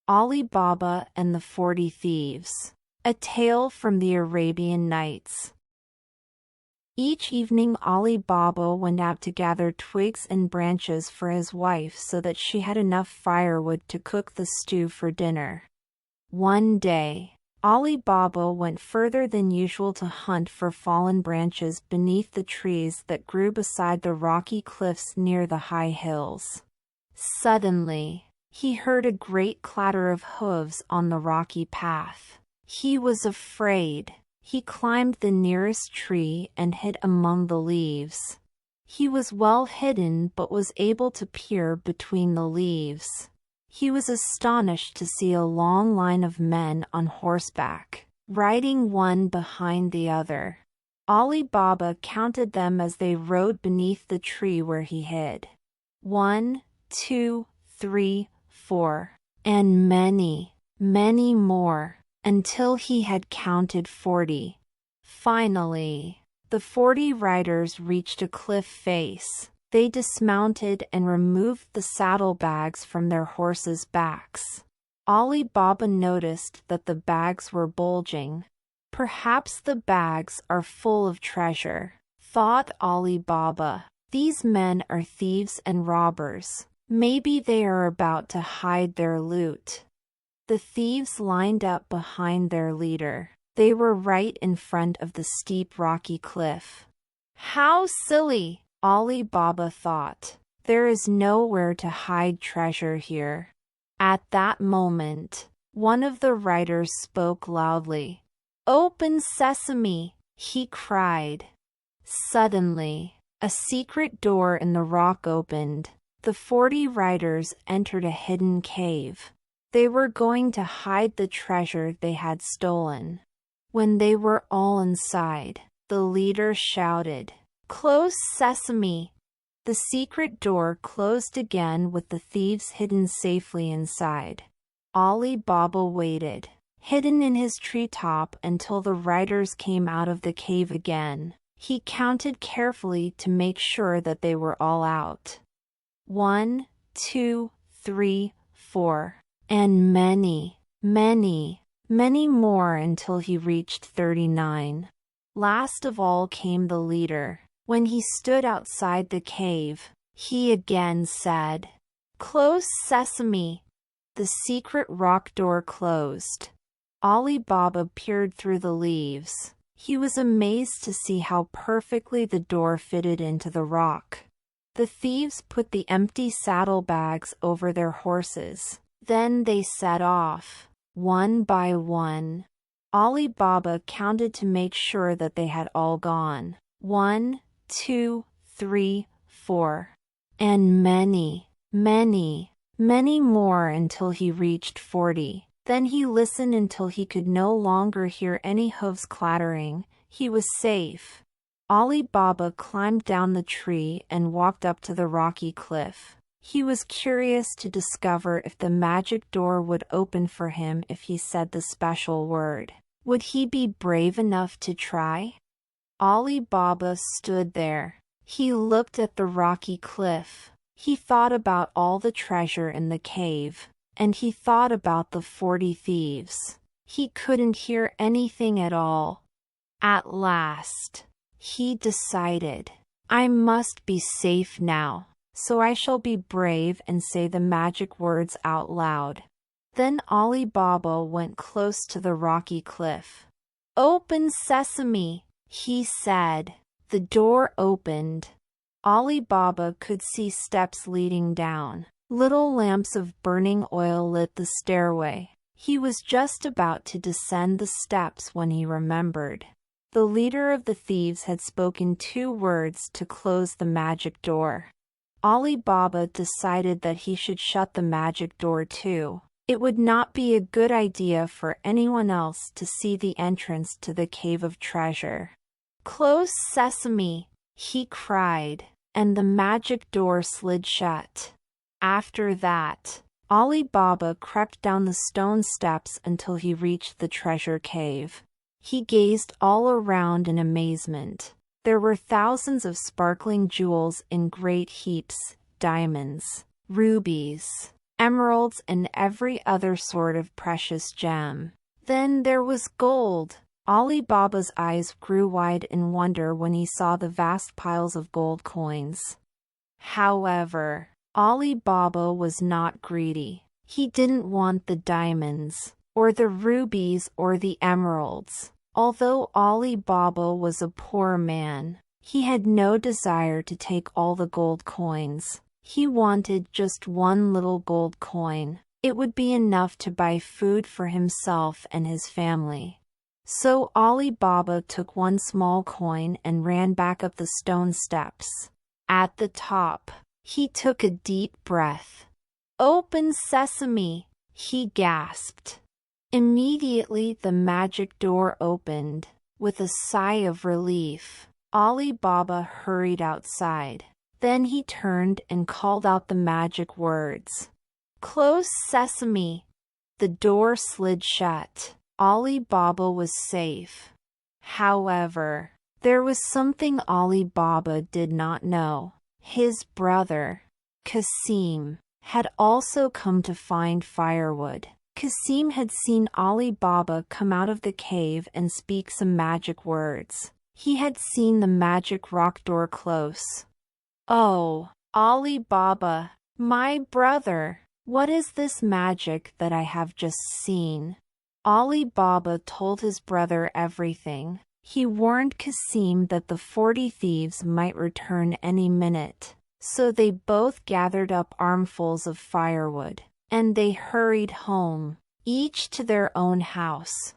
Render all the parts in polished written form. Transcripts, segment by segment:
Ali Baba and the 40 Thieves. A tale from the Arabian Nights. Each evening Ali Baba went out to gather twigs and branches for his wife so that she had enough firewood to cook the stew for dinner. One day, Ali Baba went further than usual to hunt for fallen branches beneath the trees that grew beside the rocky cliffs near the high hills. Suddenly, he heard a great clatter of hooves on the rocky path. He was afraid. He climbed the nearest tree and hid among the leaves. He was well hidden but was able to peer between the leaves. He was astonished to see a long line of men on horseback, riding one behind the other. Ali Baba counted them as they rode beneath the tree where he hid. 1, 2, 3, 4, and many, many more, until he had counted 40. Finally, the 40 riders reached a cliff face. They dismounted and removed the saddlebags from their horses' backs. Ali Baba noticed that the bags were bulging. Perhaps the bags are full of treasure, thought Ali Baba. These men are thieves and robbers. Maybe they are about to hide their loot. The thieves lined up behind their leader. They were right in front of the steep rocky cliff. How silly, Ali Baba thought. There is nowhere to hide treasure here. At that moment, one of the riders spoke loudly. "Open sesame!" he cried. Suddenly, a secret door in the rock opened. The 40 riders entered a hidden cave. They were going to hide the treasure they had stolen. When they were all inside, the leader shouted, "Close sesame!" The secret door closed again with the thieves hidden safely inside. Ali Baba waited, hidden in his treetop until the riders came out of the cave again. He counted carefully to make sure that they were all out. 1, 2, 3, 4, and many, many, many more until he reached 39. Last of all came the leader. When he stood outside the cave, he again said, "Close sesame!" The secret rock door closed. Ali Baba peered through the leaves. He was amazed to see how perfectly the door fitted into the rock. The thieves put the empty saddlebags over their horses. Then they set off, one by one. Ali Baba counted to make sure that they had all gone. 1, 2, 3, 4, and many, many, many more until he reached 40. Then he listened until he could no longer hear any hooves clattering. He was safe. Ali Baba climbed down the tree and walked up to the rocky cliff. He was curious to discover if the magic door would open for him if he said the special word. Would he be brave enough to try? Ali Baba stood there. He looked at the rocky cliff. He thought about all the treasure in the cave, and he thought about the 40 thieves. He couldn't hear anything at all. At last, he decided, "I must be safe now, so I shall be brave and say the magic words out loud." Then Ali Baba went close to the rocky cliff. "Open sesame!" he said. The door opened. Ali Baba could see steps leading down. Little lamps of burning oil lit the stairway. He was just about to descend the steps when he remembered. The leader of the thieves had spoken 2 words to close the magic door. Ali Baba decided that he should shut the magic door too. It would not be a good idea for anyone else to see the entrance to the cave of treasure. "Close sesame!" he cried, and the magic door slid shut. After that, Ali Baba crept down the stone steps until he reached the treasure cave. He gazed all around in amazement. There were thousands of sparkling jewels in great heaps, diamonds, rubies, emeralds, and every other sort of precious gem. Then there was gold. Ali Baba's eyes grew wide in wonder when he saw the vast piles of gold coins. However, Ali Baba was not greedy. He didn't want the diamonds, or the rubies, or the emeralds. Although Ali Baba was a poor man, he had no desire to take all the gold coins. He wanted just one little gold coin. It would be enough to buy food for himself and his family. So Ali Baba took one small coin and ran back up the stone steps. At the top, he took a deep breath. "Open sesame!" he gasped. Immediately the magic door opened. With a sigh of relief, Ali Baba hurried outside. Then he turned and called out the magic words. "Close sesame!" The door slid shut. Ali Baba was safe. However, there was something Ali Baba did not know. His brother, Kassim, had also come to find firewood. Kassim had seen Ali Baba come out of the cave and speak some magic words. He had seen the magic rock door close. "Oh, Ali Baba, my brother, what is this magic that I have just seen?" Ali Baba told his brother everything. He warned Kassim that the 40 thieves might return any minute. So they both gathered up armfuls of firewood, and they hurried home, each to their own house.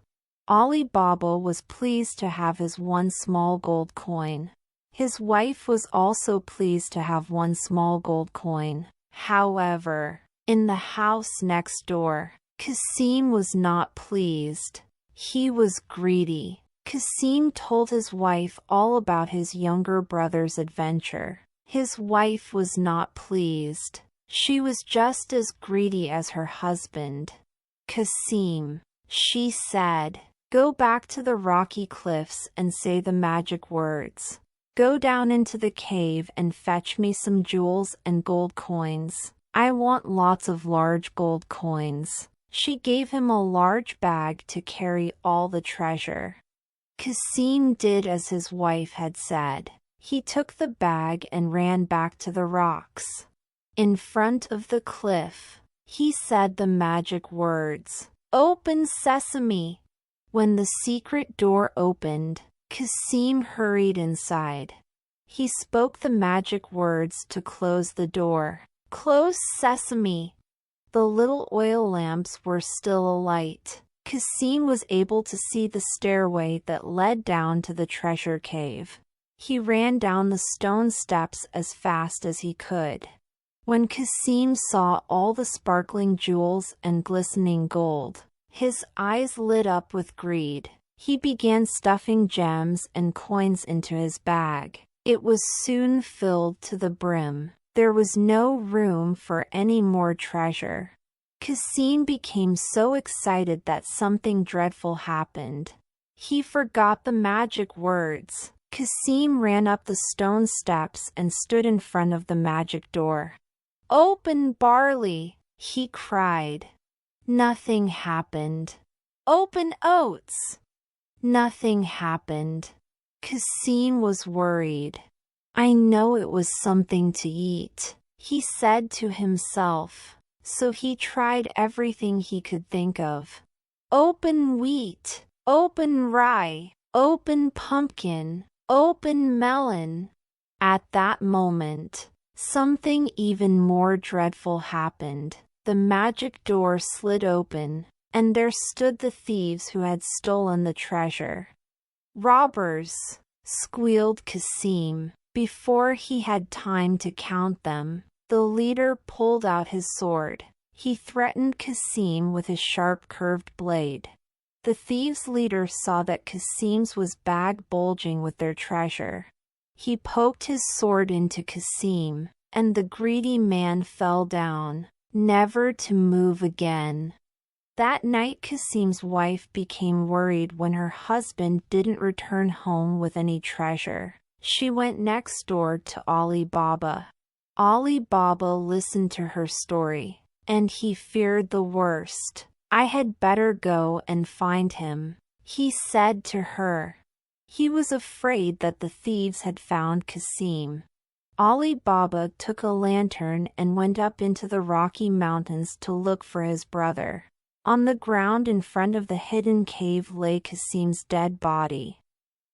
Ali Baba was pleased to have his one small gold coin. His wife was also pleased to have one small gold coin. However, in the house next door, Kassim was not pleased. He was greedy. Kassim told his wife all about his younger brother's adventure. His wife was not pleased. She was just as greedy as her husband. "Kassim," she said, "go back to the rocky cliffs and say the magic words. Go down into the cave and fetch me some jewels and gold coins. I want lots of large gold coins." She gave him a large bag to carry all the treasure. Kassim did as his wife had said. He took the bag and ran back to the rocks. In front of the cliff, he said the magic words, "Open sesame!" When the secret door opened, Kassim hurried inside. He spoke the magic words to close the door. "Close sesame!" The little oil lamps were still alight. Kassim was able to see the stairway that led down to the treasure cave. He ran down the stone steps as fast as he could. When Kassim saw all the sparkling jewels and glistening gold, his eyes lit up with greed. He began stuffing gems and coins into his bag. It was soon filled to the brim. There was no room for any more treasure. Kassim became so excited that something dreadful happened. He forgot the magic words. Kassim ran up the stone steps and stood in front of the magic door. "Open, barley!" he cried. Nothing happened. "Open, oats!" Nothing happened. Kassim was worried. "I know it was something to eat," he said to himself. So he tried everything he could think of. "Open wheat, open rye, open pumpkin, open melon." At that moment, something even more dreadful happened. The magic door slid open, and there stood the thieves who had stolen the treasure. "Robbers!" squealed Kassim. Before he had time to count them, the leader pulled out his sword. He threatened Kassim with his sharp curved blade. The thieves' leader saw that Kassim's was bag bulging with their treasure. He poked his sword into Kassim, and the greedy man fell down, never to move again. That night Kassim's wife became worried when her husband didn't return home with any treasure. She went next door to Ali Baba. Ali Baba listened to her story, and he feared the worst. "I had better go and find him," he said to her. He was afraid that the thieves had found Kassim. Ali Baba took a lantern and went up into the Rocky Mountains to look for his brother. On the ground in front of the hidden cave lay Kassim's dead body.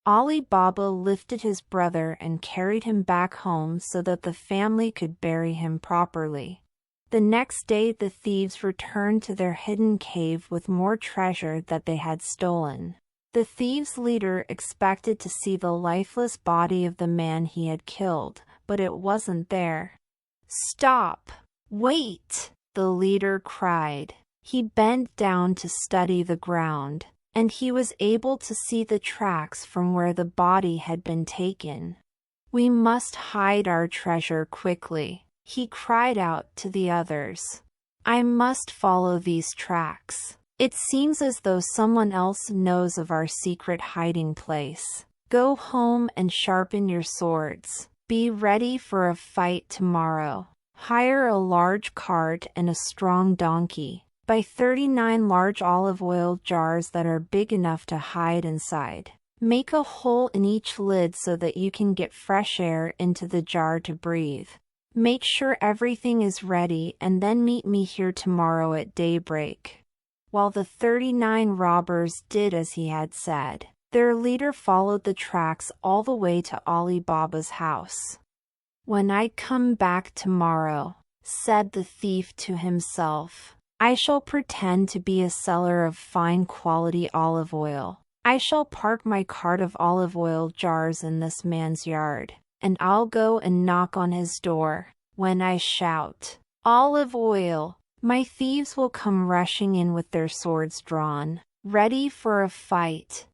Ali Baba lifted his brother and carried him back home so that the family could bury him properly. The next day the thieves returned to their hidden cave with more treasure that they had stolen. The thieves' leader expected to see the lifeless body of the man he had killed, but it wasn't there. "Stop! Wait!" the leader cried. He bent down to study the ground, and he was able to see the tracks from where the body had been taken. "We must hide our treasure quickly," he cried out to the others. "I must follow these tracks. It seems as though someone else knows of our secret hiding place. Go home and sharpen your swords. Be ready for a fight tomorrow. Hire a large cart and a strong donkey. Buy 39 large olive oil jars that are big enough to hide inside. Make a hole in each lid so that you can get fresh air into the jar to breathe. Make sure everything is ready and then meet me here tomorrow at daybreak." While the 39 robbers did as he had said, their leader followed the tracks all the way to Ali Baba's house. "When I come back tomorrow," said the thief to himself, "I shall pretend to be a seller of fine quality olive oil. I shall park my cart of olive oil jars in this man's yard, and I'll go and knock on his door. When I shout, 'Olive oil,' my thieves will come rushing in with their swords drawn, ready for a fight."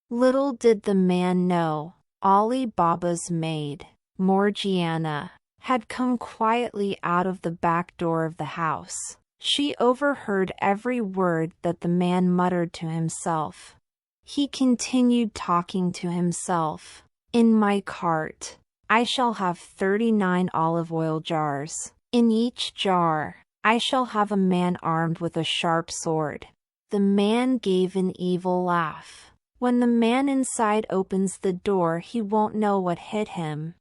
Little did the man know, Ali Baba's maid, Morgiana, had come quietly out of the back door of the house. She overheard every word that the man muttered to himself. He continued talking to himself. "In my cart, I shall have 39 olive oil jars. In each jar, I shall have a man armed with a sharp sword." The man gave an evil laugh. "When the man inside opens the door, he won't know what hit him."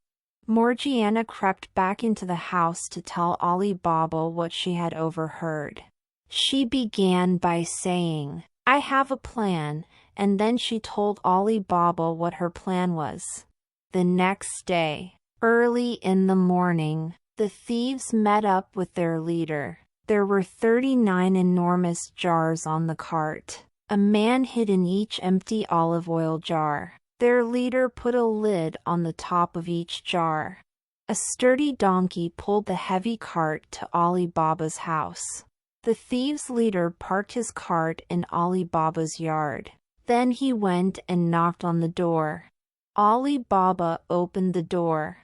Morgiana crept back into the house to tell Ali Baba what she had overheard. She began by saying, "I have a plan," and then she told Ali Baba what her plan was. The next day, early in the morning, the thieves met up with their leader. There were 39 enormous jars on the cart. A man hid in each empty olive oil jar. Their leader put a lid on the top of each jar. A sturdy donkey pulled the heavy cart to Ali Baba's house. The thieves' leader parked his cart in Ali Baba's yard. Then he went and knocked on the door. Ali Baba opened the door.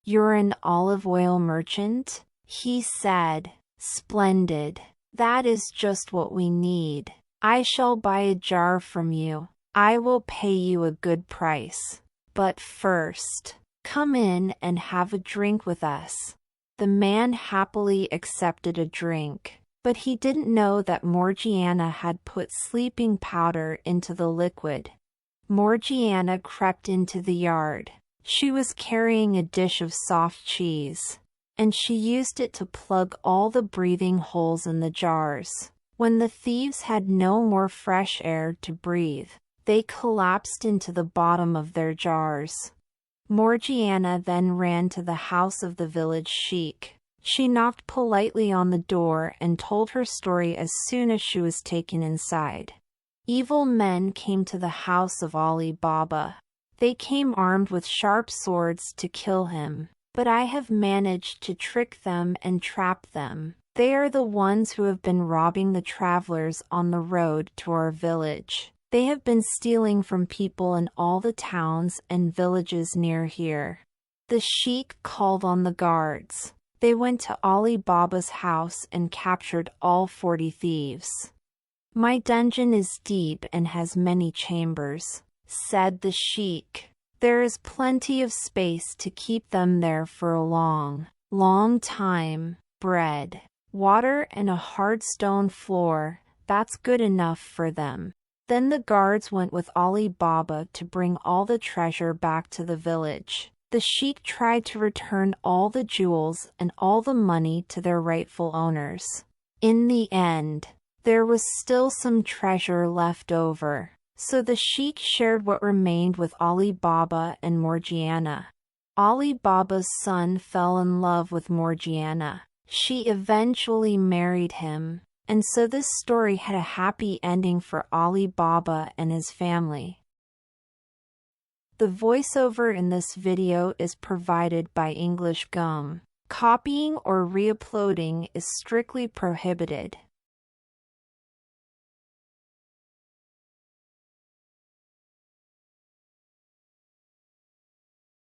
"You're an olive oil merchant?" he said. "Splendid. That is just what we need. I shall buy a jar from you. I will pay you a good price. But first, come in and have a drink with us." The man happily accepted a drink, but he didn't know that Morgiana had put sleeping powder into the liquid. Morgiana crept into the yard. She was carrying a dish of soft cheese, and she used it to plug all the breathing holes in the jars. When the thieves had no more fresh air to breathe, they collapsed into the bottom of their jars. Morgiana then ran to the house of the village sheik. She knocked politely on the door and told her story as soon as she was taken inside. Evil men came to the house of Ali Baba. They came armed with sharp swords to kill him, but I have managed to trick them and trap them. They are the ones who have been robbing the travelers on the road to our village. They have been stealing from people in all the towns and villages near here. The sheik called on the guards. They went to Ali Baba's house and captured all 40 thieves. "My dungeon is deep and has many chambers," said the sheik. "There is plenty of space to keep them there for a long, long time. Bread, water and a hard stone floor. That's good enough for them. Then the guards went with Ali Baba to bring all the treasure back to the village. The sheik tried to return all the jewels and all the money to their rightful owners. In the end, there was still some treasure left over, so the sheik shared what remained with Ali Baba and Morgiana. Ali Baba's son fell in love with Morgiana. She eventually married him, and so this story had a happy ending for Ali Baba and his family. The voiceover in this video is provided by English Gum. Copying or re-uploading is strictly prohibited.